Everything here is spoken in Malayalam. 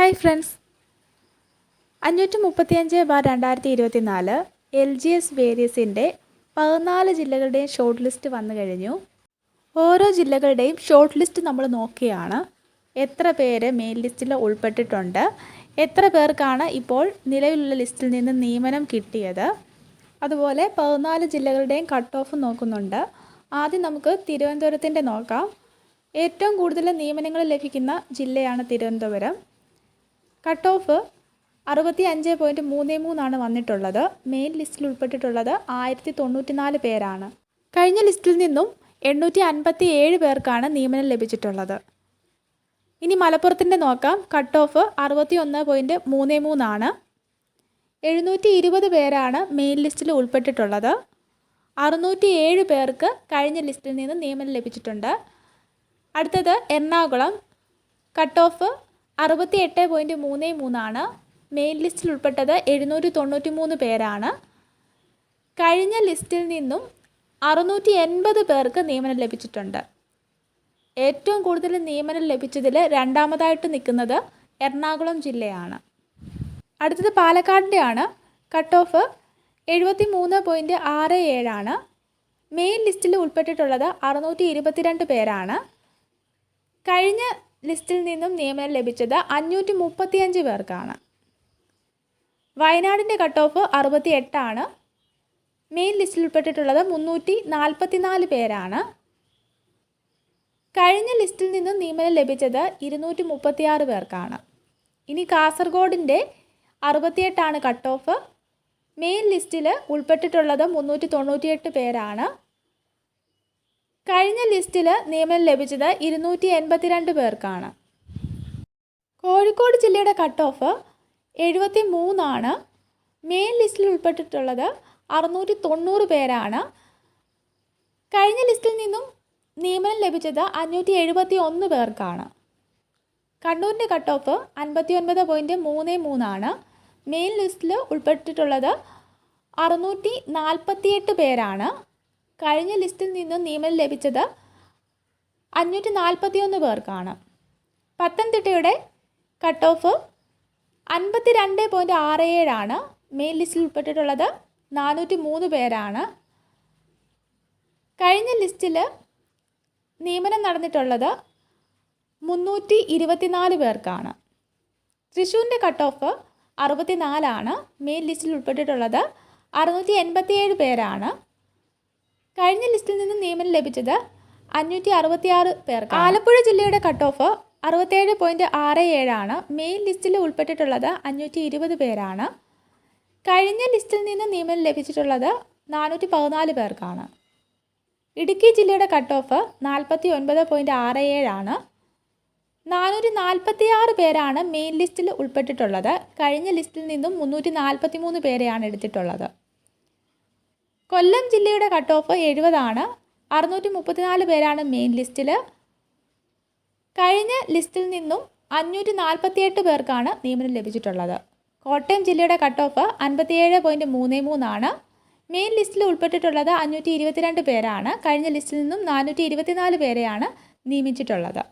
ഹായ് ഫ്രണ്ട്സ്, 535/2024 LGS വേരിയസിൻ്റെ 14 ജില്ലകളുടെയും ഷോർട്ട് ലിസ്റ്റ് വന്നു കഴിഞ്ഞു. ഓരോ ജില്ലകളുടെയും ഷോർട്ട് ലിസ്റ്റ് നമ്മൾ നോക്കുകയാണ്. എത്ര പേര് മെയിൻ ലിസ്റ്റിൽ ഉൾപ്പെട്ടിട്ടുണ്ട്, എത്ര പേർക്കാണ് ഇപ്പോൾ നിലവിലുള്ള ലിസ്റ്റിൽ നിന്ന് നിയമനം കിട്ടിയത്, അതുപോലെ 14 ജില്ലകളുടെയും കട്ട് ഓഫ് നോക്കുന്നുണ്ട്. ആദ്യം നമുക്ക് തിരുവനന്തപുരത്തിൻ്റെ നോക്കാം. ഏറ്റവും കൂടുതൽ നിയമനങ്ങൾ ലഭിക്കുന്ന ജില്ലയാണ് തിരുവനന്തപുരം. കട്ട് ഓഫ് 65.33 വന്നിട്ടുള്ളത്. മെയിൻ ലിസ്റ്റിൽ ഉൾപ്പെട്ടിട്ടുള്ളത് 1094 പേരാണ്. കഴിഞ്ഞ ലിസ്റ്റിൽ നിന്നും 857 പേർക്കാണ് നിയമനം ലഭിച്ചിട്ടുള്ളത്. ഇനി മലപ്പുറത്തിൻ്റെ നോക്കാം. കട്ട് ഓഫ് 61.33 720 പേരാണ് മെയിൻ ലിസ്റ്റിൽ ഉൾപ്പെട്ടിട്ടുള്ളത്. 607 പേർക്ക് കഴിഞ്ഞ ലിസ്റ്റിൽ നിന്ന് നിയമനം ലഭിച്ചിട്ടുണ്ട്. അടുത്തത് എറണാകുളം. കട്ട് ഓഫ് 68.33 മെയിൻ ലിസ്റ്റിൽ ഉൾപ്പെട്ടത് 793 പേരാണ്. കഴിഞ്ഞ ലിസ്റ്റിൽ നിന്നും 680 പേർക്ക് നിയമനം ലഭിച്ചിട്ടുണ്ട്. ഏറ്റവും കൂടുതൽ നിയമനം ലഭിച്ചതിൽ രണ്ടാമതായിട്ട് നിൽക്കുന്നത് എറണാകുളം ജില്ലയാണ്. അടുത്തത് പാലക്കാടിൻ്റെ ആണ്. കട്ട് ഓഫ് 73.67 മെയിൻ ലിസ്റ്റിൽ ഉൾപ്പെട്ടിട്ടുള്ളത് 622 പേരാണ്. കഴിഞ്ഞ ലിസ്റ്റിൽ നിന്നും നിയമനം ലഭിച്ചത് 535 പേർക്കാണ്. വയനാടിൻ്റെ കട്ട് ഓഫ് 68 മെയിൻ ലിസ്റ്റിൽ ഉൾപ്പെട്ടിട്ടുള്ളത് 344 പേരാണ്. കഴിഞ്ഞ ലിസ്റ്റിൽ നിന്നും നിയമനം ലഭിച്ചത് 236 പേർക്കാണ്. ഇനി കാസർഗോഡിൻ്റെ 68 കട്ട് ഓഫ്. മെയിൻ ലിസ്റ്റിൽ ഉൾപ്പെട്ടിട്ടുള്ളത് 398 പേരാണ്. കഴിഞ്ഞ ലിസ്റ്റിൽ നിയമനം ലഭിച്ചത് 282 പേർക്കാണ്. കോഴിക്കോട് ജില്ലയുടെ കട്ട് ഓഫ് 73 മെയിൻ ലിസ്റ്റിൽ ഉൾപ്പെട്ടിട്ടുള്ളത് 690 പേരാണ്. കഴിഞ്ഞ ലിസ്റ്റിൽ നിന്നും നിയമനം ലഭിച്ചത് 571 പേർക്കാണ്. കണ്ണൂരിൻ്റെ കട്ട് ഓഫ് 59.33 മെയിൻ ലിസ്റ്റിൽ ഉൾപ്പെട്ടിട്ടുള്ളത് 648 പേരാണ്. കഴിഞ്ഞ ലിസ്റ്റിൽ നിന്നും നിയമനം ലഭിച്ചത് 541 പേർക്കാണ്. പത്തനംതിട്ടയുടെ കട്ട് ഓഫ് 52.67 മെയിൻ ലിസ്റ്റിൽ ഉൾപ്പെട്ടിട്ടുള്ളത് 403 പേരാണ്. കഴിഞ്ഞ ലിസ്റ്റിൽ നിയമനം നടന്നിട്ടുള്ളത് 324 പേർക്കാണ്. തൃശ്ശൂരിൻ്റെ കട്ട് ഓഫ് 64 മെയിൻ ലിസ്റ്റിൽ ഉൾപ്പെട്ടിട്ടുള്ളത് 687 പേരാണ്. കഴിഞ്ഞ ലിസ്റ്റിൽ നിന്ന് നിയമനം ലഭിച്ചത് 566 പേർക്ക്. ആലപ്പുഴ ജില്ലയുടെ കട്ട് ഓഫ് 67.67 മെയിൻ ലിസ്റ്റിൽ ഉൾപ്പെട്ടിട്ടുള്ളത് 520 പേരാണ്. കഴിഞ്ഞ ലിസ്റ്റിൽ നിന്ന് നിയമനം ലഭിച്ചിട്ടുള്ളത് 414 പേർക്കാണ്. ഇടുക്കി ജില്ലയുടെ കട്ട് ഓഫ് 49.67 446 പേരാണ് മെയിൻ ലിസ്റ്റിൽ ഉൾപ്പെട്ടിട്ടുള്ളത്. കഴിഞ്ഞ ലിസ്റ്റിൽ നിന്നും 343 പേരെയാണ് എടുത്തിട്ടുള്ളത്. കൊല്ലം ജില്ലയുടെ കട്ട് ഓഫ് 70 634 പേരാണ് മെയിൻ ലിസ്റ്റിൽ. കഴിഞ്ഞ ലിസ്റ്റിൽ നിന്നും 548 പേർക്കാണ് നിയമനം ലഭിച്ചിട്ടുള്ളത്. കോട്ടയം ജില്ലയുടെ കട്ട് ഓഫ് 57.33 മെയിൻ ലിസ്റ്റിൽ ഉൾപ്പെട്ടിട്ടുള്ളത് 522 പേരാണ്. കഴിഞ്ഞ ലിസ്റ്റിൽ നിന്നും 424 പേരെയാണ് നിയമിച്ചിട്ടുള്ളത്.